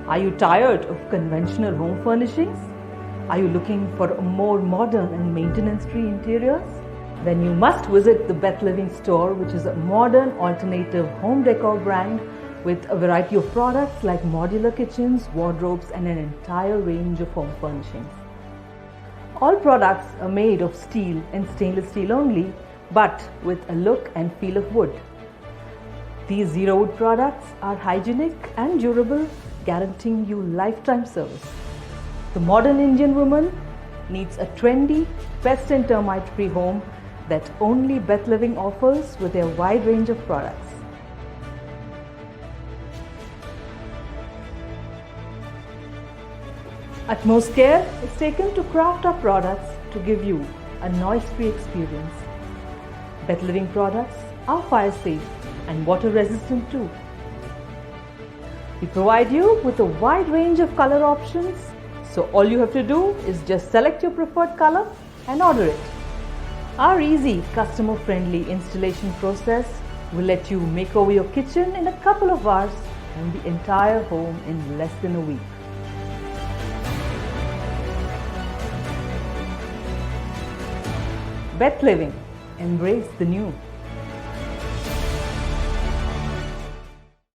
Are you tired of conventional home furnishings? Are you looking for a more modern and maintenance-free interiors? Then you must visit the Bethliving store, which is a modern alternative home decor brand with a variety of products like modular kitchens, wardrobes, and an entire range of home furnishings. All products are made of steel and stainless steel only, but with a look and feel of wood. These zero wood products are hygienic and durable, guaranteeing you lifetime service. The modern Indian woman needs a trendy, pest and termite-free home that only Bethliving offers with their wide range of products. Utmost care is taken to craft our products to give you a noise-free experience. Bethliving products are fire-safe and water-resistant too. We provide you with a wide range of color options, so all you have to do is just select your preferred color and order it. Our easy, customer-friendly installation process will let you make over your kitchen in a couple of hours and the entire home in less than a week. Bethliving, embrace the new.